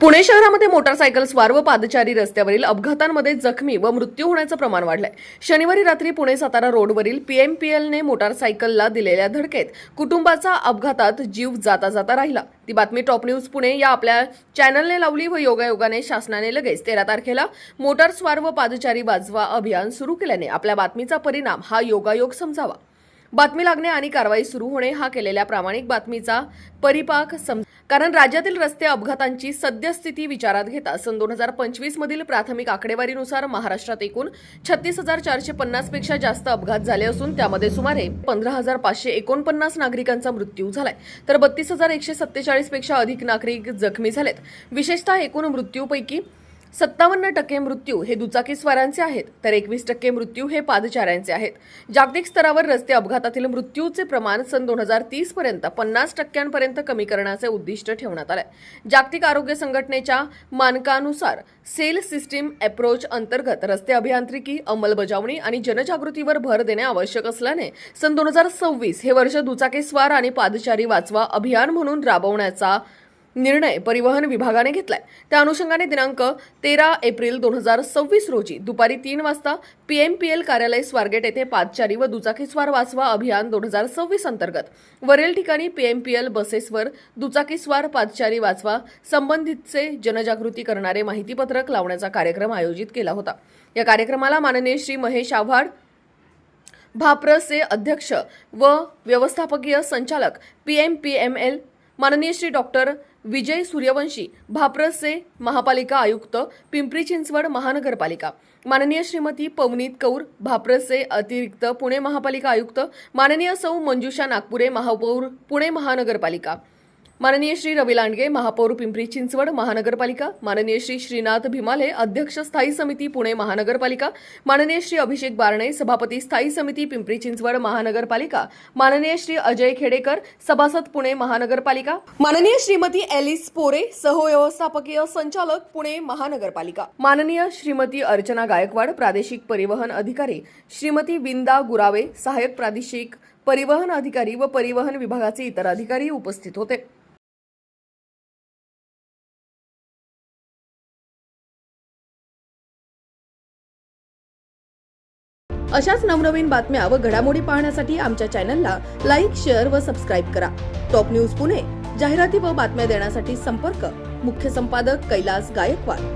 पुणे शहरामध्ये मोटारसायकल स्वार व पादचारी रस्त्यावरील अपघातांमध्ये जखमी व मृत्यू होण्याचं प्रमाण वाढलंय। शनिवारी रात्री पुणे सातारा रोडवरील पीएमपीएलने मोटारसायकलला दिलेल्या धडकेत कुटुंबाचा अपघातात जीव जाता जाता राहिला। ती बातमी टॉप न्यूज पुणे या आपल्या चॅनलने लावली व योगायोगाने शासनाने लगेच 13 तारखेला मोटार स्वार व पादचारी वाचवा अभियान सुरू केल्याने आपल्या बातमीचा परिणाम हा योगायोग समजावा। बातमी लागणे आणि कारवाई सुरू होणे हा केलेल्या प्रामाणिक बातमीचा परिपाक कारण राज्यातील रस्ते अपघातांची सद्यस्थिती विचारात घेता सन 2025 मधील प्राथमिक आकडेवारीनुसार महाराष्ट्रात एकूण 36,450 पेक्षा जास्त अपघात झाले असून त्यामध्ये सुमारे 15,549 नागरिकांचा मृत्यू झालाय, तर 32,147 पेक्षा अधिक नागरिक जखमी झालेत। विशेषतः एकूण मृत्यूपैकी 57% मृत्यू हे दुचाकीस्वारांचे आहेत, तर 21% मृत्यू हे पादचाऱ्यांचे आहेत। जागतिक स्तरावर रस्ते अपघातातील मृत्यूचे प्रमाण सन 2030 पर्यंत 50% कमी करण्याचे उद्दिष्ट ठेवण्यात आले। जागतिक आरोग्य संघटनेच्या मानकानुसार सेल सिस्टीम अप्रोच अंतर्गत रस्ते अभियांत्रिकी अंमलबजावणी आणि जनजागृतीवर भर देणे आवश्यक असल्याने सन 2026 हे वर्ष दुचाकीस्वार आणि पादचारी वाचवा अभियान म्हणून राबवण्याचा निर्णय परिवहन विभागाने घेतलाय। त्या अनुषंगाने दिनांक 13 एप्रिल 2026 रोजी दुपारी 3 वाजता पीएमपीएल कार्यालय स्वारगेट येथे पादचारी व दुचाकीस्वार वाचवा अभियान 2026 अंतर्गत वरील ठिकाणी पीएमपीएल बसेसवर दुचाकीस्वार पादचारी वाचवा संबंधितचे जनजागृती करणारे माहितीपत्रक लावण्याचा कार्यक्रम आयोजित केला होता। या कार्यक्रमाला माननीय श्री महेश आव्हाड भाप्रचे अध्यक्ष व व्यवस्थापकीय संचालक पीएमपीएमएल, माननीय श्री डॉक्टर विजय सूर्यवंशी भाप्रचे महापालिका आयुक्त पिंपरी चिंचवड महानगरपालिका, माननीय श्रीमती पवनीत कौर भाप्रचे अतिरिक्त पुणे महापालिका आयुक्त, माननीय सौ मंजुषा नागपुरे महापौर पुणे महानगरपालिका, माननीय श्री रवी लांडगे महापौर पिंपरी चिंचवड महानगरपालिका, माननीय श्री श्रीनाथ भीमाले अध्यक्ष स्थायी समिती पुणे महानगरपालिका, माननीय श्री अभिषेक बारणे सभापती स्थायी समिती पिंपरी चिंचवड महानगरपालिका, माननीय श्री अजय खेडेकर सभासद पुणे महानगरपालिका, माननीय श्रीमती एलिस पोरे सहव्यवस्थापकीय संचालक पुणे महानगरपालिका, माननीय श्रीमती अर्चना गायकवाड प्रादेशिक परिवहन अधिकारी, श्रीमती विंदा गुरावे सहाय्यक प्रादेशिक परिवहन अधिकारी व परिवहन विभागाचे इतर अधिकारी उपस्थित होते। अशाच नवनवीन बातम्या व घडामोडी पाहण्यासाठी आमच्या चॅनलला लाईक, शेअर व सबस्क्राईब करा। टॉप न्यूज पुणे जाहिराती व बातम्या देण्यासाठी संपर्क मुख्य संपादक कैलास गायकवाड।